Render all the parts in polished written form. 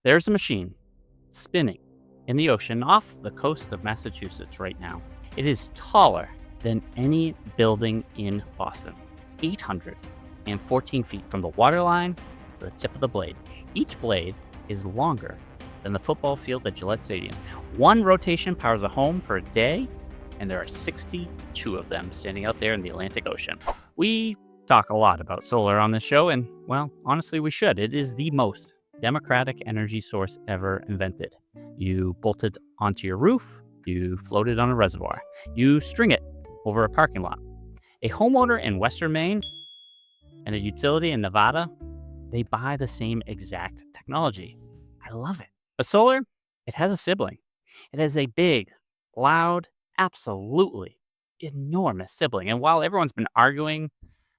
There's a machine spinning in the ocean off the coast of Massachusetts right now. It is taller than any building in Boston, 814 feet from the waterline to the tip of the blade. Each blade is longer than the football field at Gillette Stadium. One rotation powers a home for a day, and there are 62 of them standing out there in the Atlantic Ocean. We talk a lot about solar on this show, and, well, honestly, we should. It is the most democratic energy source ever invented. You bolt it onto your roof, you float it on a reservoir, you string it over a parking lot. A homeowner in Western Maine and a utility in Nevada, they buy the same exact technology. I love it. But solar, it has a sibling. It has a big, loud, absolutely enormous sibling. And while everyone's been arguing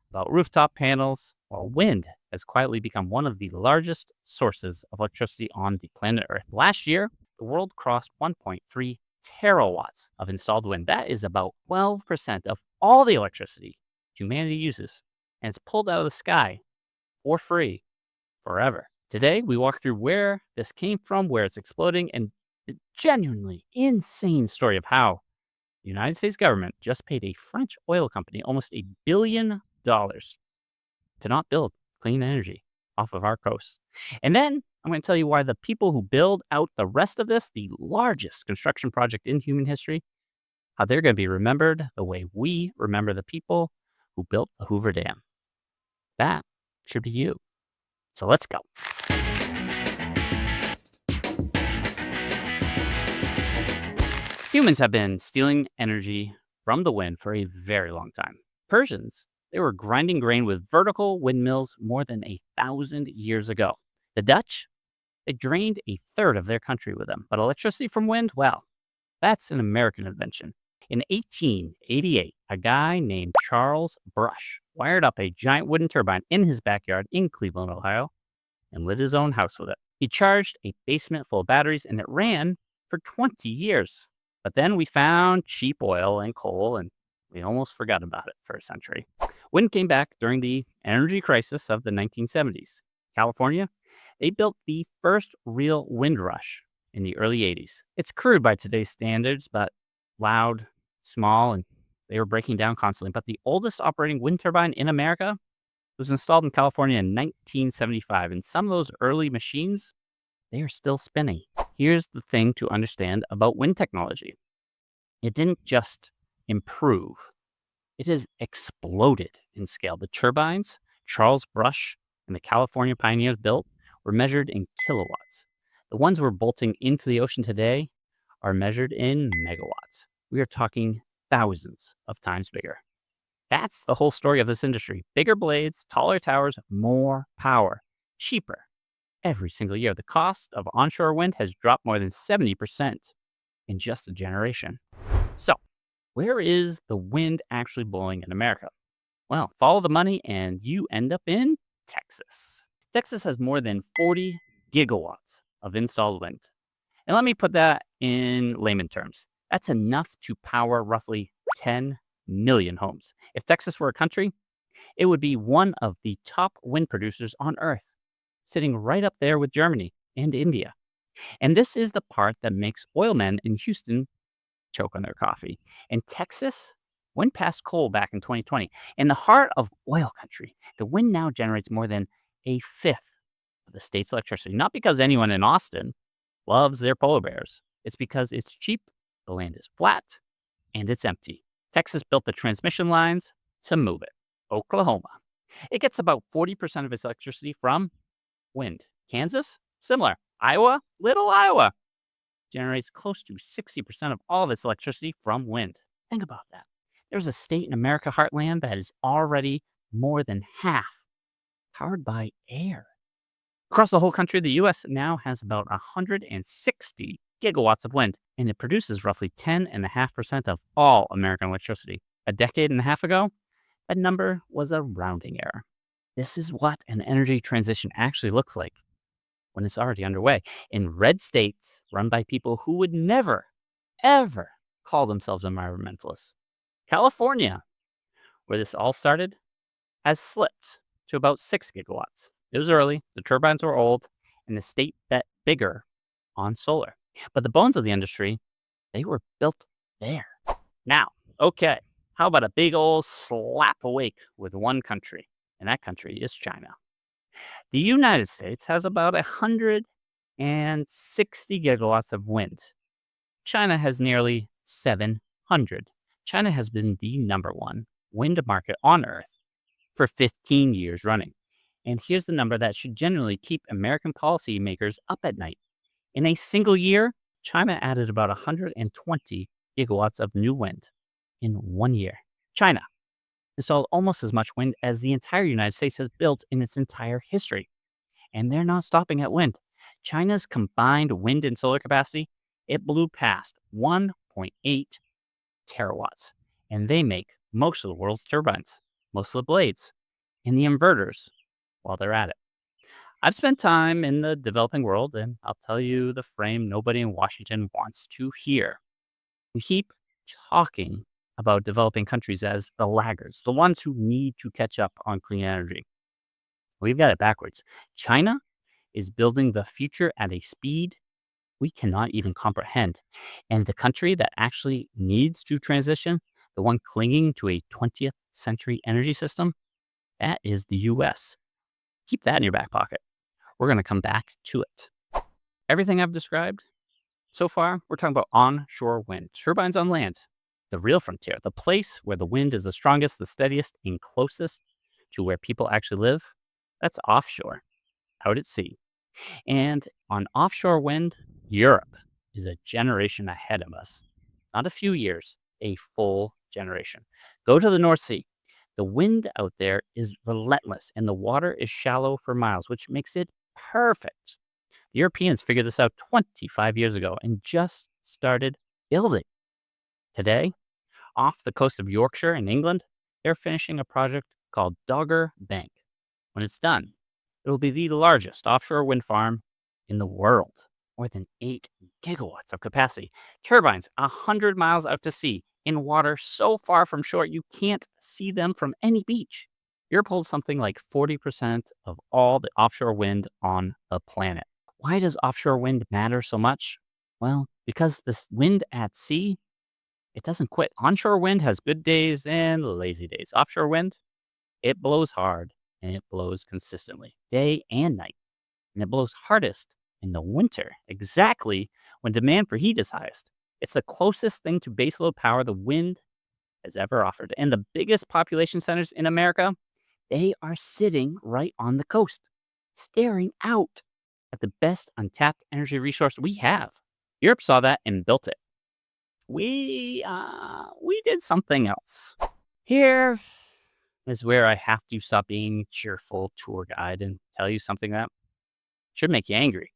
about rooftop panels, well, wind has quietly become one of the largest sources of electricity on the planet Earth. Last year, the world crossed 1.3 terawatts of installed wind. That is about 12% of all the electricity humanity uses, and it's pulled out of the sky for free forever. Today, we walk through where this came from, where it's exploding, and the genuinely insane story of how the United States government just paid a French oil company almost $1 billion to not build clean energy off of our coast. And then I'm going to tell you why the people who build out the rest of this, the largest construction project in human history, how they're going to be remembered the way we remember the people who built the Hoover Dam. That should be you. So let's go. Humans have been stealing energy from the wind for a very long time. Persians, they were grinding grain with vertical windmills more than 1,000 years ago. The Dutch, they drained a third of their country with them. But electricity from wind, well, that's an American invention. In 1888, a guy named Charles Brush wired up a giant wooden turbine in his backyard in Cleveland, Ohio, and lit his own house with it. He charged a basement full of batteries, and it ran for 20 years. But then we found cheap oil and coal, and we almost forgot about it for a century. Wind came back during the energy crisis of the 1970s. California, they built the first real wind rush in the early 80s. It's crude by today's standards, but loud, small, and they were breaking down constantly. But the oldest operating wind turbine in America was installed in California in 1975, and some of those early machines, they are still spinning. Here's the thing to understand about wind technology. It didn't just improve. It has exploded in scale. The turbines Charles Brush and the California pioneers built were measured in kilowatts. The ones we're bolting into the ocean today are measured in megawatts. We are talking thousands of times bigger. That's the whole story of this industry. Bigger blades, taller towers, more power, cheaper. Every single year, the cost of onshore wind has dropped more than 70% in just a generation. So, where is the wind actually blowing in America? Well, follow the money and you end up in Texas. Texas has more than 40 gigawatts of installed wind. And let me put that in layman terms. That's enough to power roughly 10 million homes. If Texas were a country, it would be one of the top wind producers on Earth, sitting right up there with Germany and India. And this is the part that makes oil men in Houston choke on their coffee. In Texas, wind passed coal back in 2020. In the heart of oil country, the wind now generates more than a fifth of the state's electricity. Not because anyone in Austin loves their polar bears. It's because it's cheap, the land is flat, and it's empty. Texas built the transmission lines to move it. Oklahoma, it gets about 40% of its electricity from wind. Kansas, similar. Iowa, little Iowa, generates close to 60% of all of its electricity from wind. Think about that. There's a state in America heartland that is already more than half powered by air. Across the whole country, the U.S. now has about 160 gigawatts of wind, and it produces roughly 10.5% of all American electricity. A decade and a half ago, that number was a rounding error. This is what an energy transition actually looks like when it's already underway. In red states run by people who would never, ever call themselves environmentalists. California, where this all started, has slipped to about 6 gigawatts. It was early, the turbines were old, and the state bet bigger on solar. But the bones of the industry, they were built there. Now, okay, how about a big old slap awake with one country? And that country is China. The United States has about 160 gigawatts of wind. China has nearly 700. China has been the number one wind market on Earth for 15 years running. And here's the number that should generally keep American policymakers up at night. In a single year, China added about 120 gigawatts of new wind in 1 year. China installed almost as much wind as the entire United States has built in its entire history. And they're not stopping at wind. China's combined wind and solar capacity, it blew past 1.8 terawatts. And they make most of the world's turbines, most of the blades, and the inverters while they're at it. I've spent time in the developing world, and I'll tell you the frame nobody in Washington wants to hear. We keep talking about developing countries as the laggards, the ones who need to catch up on clean energy. We've got it backwards. China is building the future at a speed we cannot even comprehend. And the country that actually needs to transition, the one clinging to a 20th century energy system, that is the US. Keep that in your back pocket. We're going to come back to it. Everything I've described so far, we're talking about onshore wind, turbines on land, the real frontier, the place where the wind is the strongest, the steadiest, and closest to where people actually live. That's offshore, out at sea. And on offshore wind, Europe is a generation ahead of us. Not a few years, a full generation. Go to the North Sea. The wind out there is relentless, and the water is shallow for miles, which makes it perfect. The Europeans figured this out 25 years ago and just started building. Today, off the coast of Yorkshire in England, they're finishing a project called Dogger Bank. When it's done, it will be the largest offshore wind farm in the world. More than 8 gigawatts of capacity. Turbines 100 miles out to sea in water so far from shore you can't see them from any beach. Europe holds something like 40% of all the offshore wind on the planet. Why does offshore wind matter so much? Well, because this wind at sea, it doesn't quit. Onshore wind has good days and lazy days. Offshore wind, it blows hard and it blows consistently, day and night. And it blows hardest in the winter, exactly when demand for heat is highest. It's the closest thing to baseload power the wind has ever offered. And the biggest population centers in America, they are sitting right on the coast, staring out at the best untapped energy resource we have. Europe saw that and built it. We did something else. Here is where I have to stop being cheerful tour guide and tell you something that should make you angry.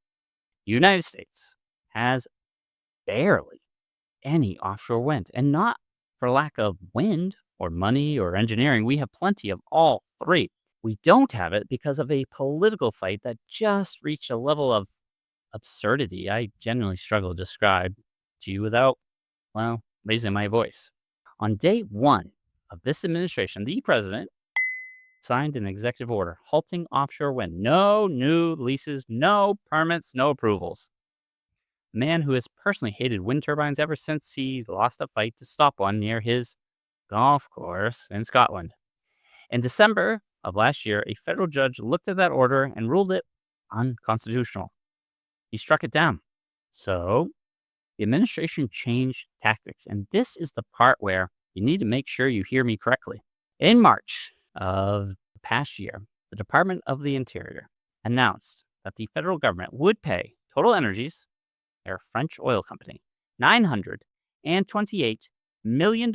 The United States has barely any offshore wind, and not for lack of wind or money or engineering. We have plenty of all three. We don't have it because of a political fight that just reached a level of absurdity I genuinely struggle to describe to you without, well, raising my voice. On day one of this administration, the president signed an executive order halting offshore wind. No new leases, no permits, no approvals. A man who has personally hated wind turbines ever since he lost a fight to stop one near his golf course in Scotland. In December of last year, a federal judge looked at that order and ruled it unconstitutional. He struck it down. So the administration changed tactics. And this is the part where you need to make sure you hear me correctly. In March of the past year, the Department of the Interior announced that the federal government would pay Total Energies, their French oil company, $928 million,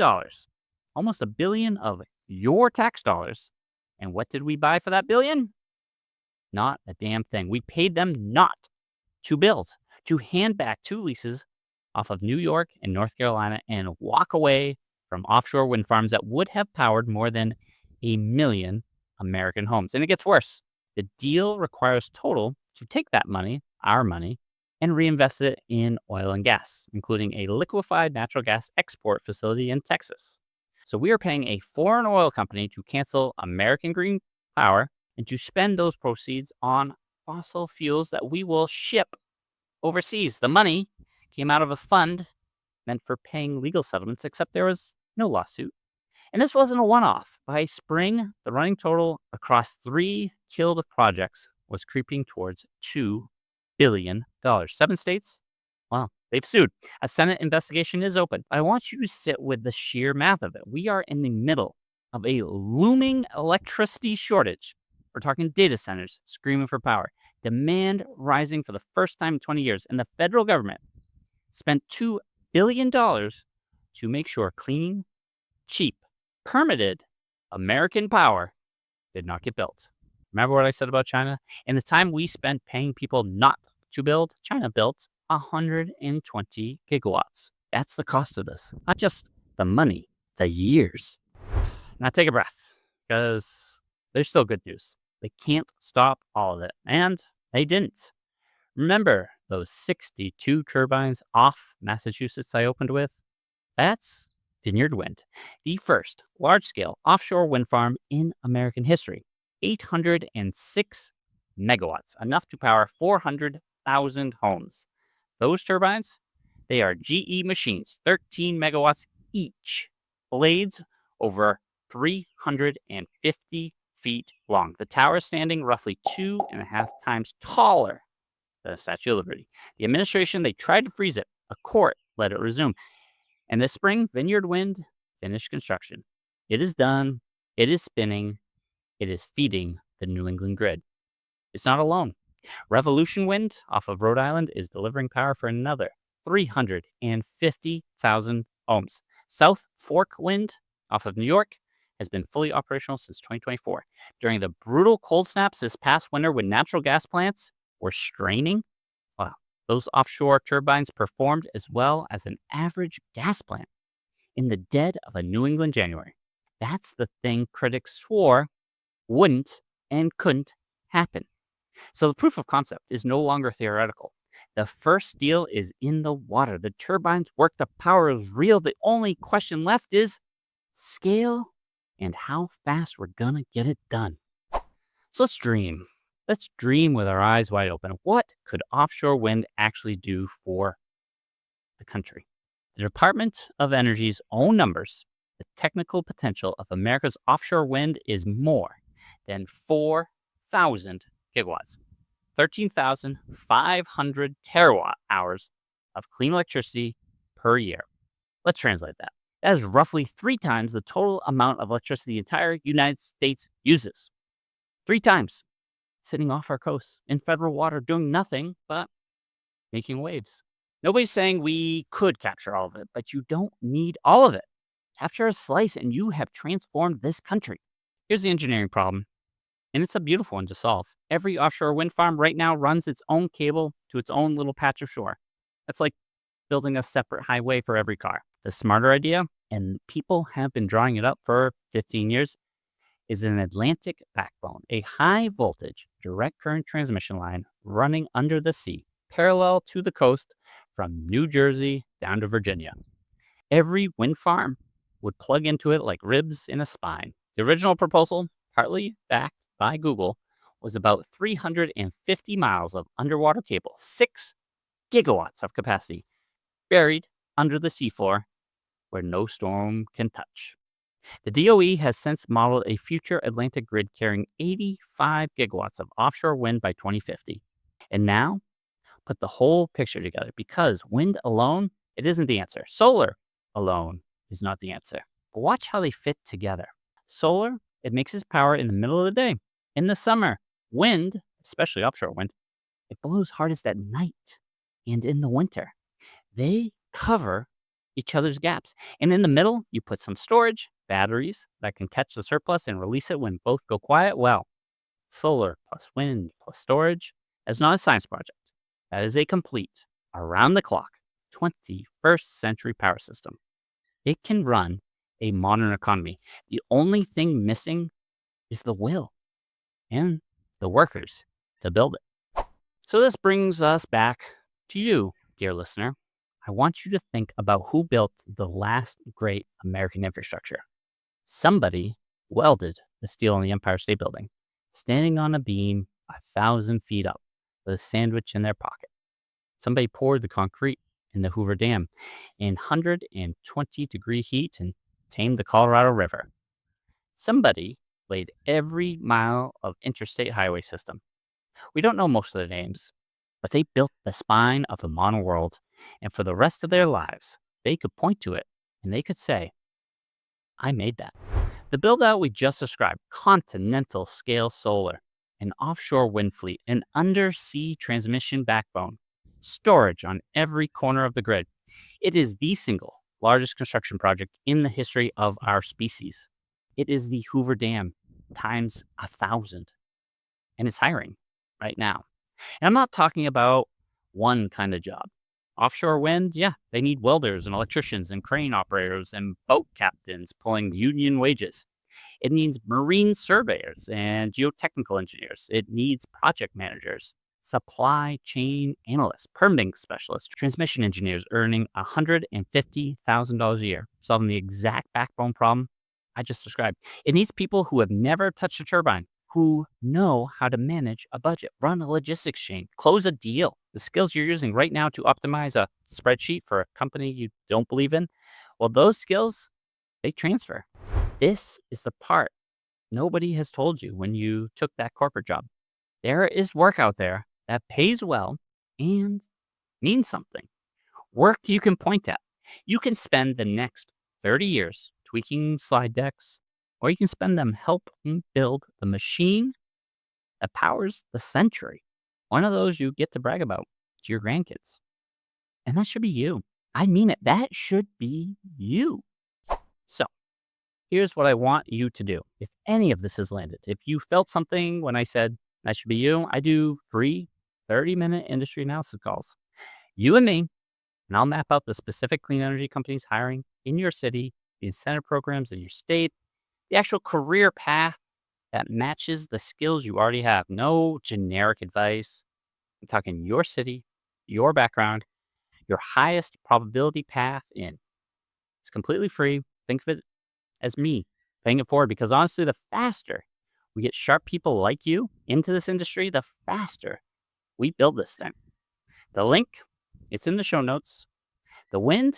almost $1 billion of your tax dollars. And what did we buy for that billion? Not a damn thing. We paid them not to build, to hand back 2 leases off of New York and North Carolina and walk away from offshore wind farms that would have powered more than 1 million American homes. And it gets worse. The deal requires Total to take that money, our money, and reinvest it in oil and gas, including a liquefied natural gas export facility in Texas. So we are paying a foreign oil company to cancel American green power and to spend those proceeds on fossil fuels that we will ship overseas. The money came out of a fund meant for paying legal settlements, except there was no lawsuit. And this wasn't a one off. By spring, the running total across 3 killed projects was creeping towards $2 billion. 7 states, well, they've sued. A Senate investigation is open. I want you to sit with the sheer math of it. We are in the middle of a looming electricity shortage. We're talking data centers screaming for power, demand rising for the first time in 20 years, and the federal government spent $2 billion to make sure clean, cheap, permitted American power did not get built. Remember what I said about China? In the time we spent paying people not to build, China built 120 gigawatts. That's the cost of this. Not just the money, the years. Now take a breath, because there's still good news. They can't stop all of it, and they didn't. Remember those 62 turbines off Massachusetts I opened with? That's Vineyard Wind, the first large-scale offshore wind farm in American history. 806 megawatts, enough to power 400,000 homes. Those turbines, they are GE machines, 13 megawatts each. Blades over 350 feet long. The tower standing roughly 2.5 times taller than the Statue of Liberty. The administration, they tried to freeze it. A court let it resume. And this spring, Vineyard Wind finished construction. It is done. It is spinning. It is feeding the New England grid. It's not alone. Revolution Wind off of Rhode Island is delivering power for another 350,000 homes. South Fork Wind off of New York has been fully operational since 2024. During the brutal cold snaps this past winter when natural gas plants were straining, wow, those offshore turbines performed as well as an average gas plant in the dead of a New England January. That's the thing critics swore wouldn't and couldn't happen. So the proof of concept is no longer theoretical. The first steel is in the water. The turbines work. The power is real. The only question left is scale and how fast we're going to get it done. So let's dream. Let's dream with our eyes wide open. What could offshore wind actually do for the country? The Department of Energy's own numbers, the technical potential of America's offshore wind is more than 4,000 gigawatts, 13,500 terawatt hours of clean electricity per year. Let's translate that. That is roughly 3 times the total amount of electricity the entire United States uses. 3 times. Sitting off our coast in federal water, doing nothing but making waves. Nobody's saying we could capture all of it, but you don't need all of it. Capture a slice and you have transformed this country. Here's the engineering problem, and it's a beautiful one to solve. Every offshore wind farm right now runs its own cable to its own little patch of shore. That's like building a separate highway for every car. The smarter idea, and people have been drawing it up for 15 years, is an Atlantic backbone, a high voltage direct current transmission line running under the sea, parallel to the coast from New Jersey down to Virginia. Every wind farm would plug into it like ribs in a spine. The original proposal, partly backed by Google, was about 350 miles of underwater cable, 6 gigawatts of capacity, buried under the seafloor where no storm can touch. The DOE has since modeled a future Atlantic grid carrying 85 gigawatts of offshore wind by 2050. And now, put the whole picture together, because wind alone, it isn't the answer. Solar alone is not the answer. But watch how they fit together. Solar, it makes its power in the middle of the day. In the summer, wind, especially offshore wind, it blows hardest at night and in the winter. They cover each other's gaps. And in the middle, you put some storage, batteries that can catch the surplus and release it when both go quiet. Well, solar plus wind plus storage is not a science project. That is a complete, around-the-clock, 21st century power system. It can run a modern economy. The only thing missing is the will and the workers to build it. So this brings us back to you, dear listener. I want you to think about who built the last great American infrastructure. Somebody welded the steel in the Empire State Building, standing on a beam 1,000 feet up with a sandwich in their pocket. Somebody poured the concrete in the Hoover Dam in 120-degree heat and tamed the Colorado River. Somebody laid every mile of interstate highway system. We don't know most of their names, but they built the spine of the modern world, and for the rest of their lives, they could point to it and they could say, I made that. The build out we just described, continental scale solar, an offshore wind fleet, an undersea transmission backbone, storage on every corner of the grid. It is the single largest construction project in the history of our species. It is the Hoover Dam times 1,000, and it's hiring right now. And I'm not talking about one kind of job. Offshore wind, yeah, they need welders and electricians and crane operators and boat captains pulling union wages. It needs marine surveyors and geotechnical engineers. It needs project managers, supply chain analysts, permitting specialists, transmission engineers earning $150,000 a year, solving the exact backbone problem I just described. It needs people who have never touched a turbine, who know how to manage a budget, run a logistics chain, close a deal. The skills you're using right now to optimize a spreadsheet for a company you don't believe in, well, those skills, they transfer. This is the part nobody has told you when you took that corporate job. There is work out there that pays well and means something. Work you can point at. You can spend the next 30 years tweaking slide decks, or you can spend them helping build the machine that powers the century. One of those you get to brag about to your grandkids. And that should be you. I mean it. That should be you. So, here's what I want you to do. If any of this has landed, if you felt something when I said that should be you, I do free 30-minute industry analysis calls. You and me, and I'll map out the specific clean energy companies hiring in your city, the incentive programs in your state, the actual career path that matches the skills you already have. No generic advice. I'm talking your city, your background, your highest probability path in. It's completely free. Think of it as me paying it forward, because honestly, the faster we get sharp people like you into this industry, the faster we build this thing. The link, it's in the show notes. The wind,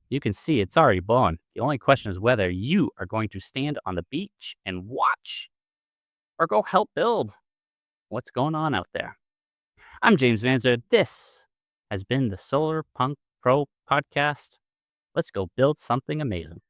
you can see it's already blowing. The only question is whether you are going to stand on the beach and watch or go help build what's going on out there. I'm James Vanzer. This has been the Solar Punk Pro podcast. Let's go build something amazing.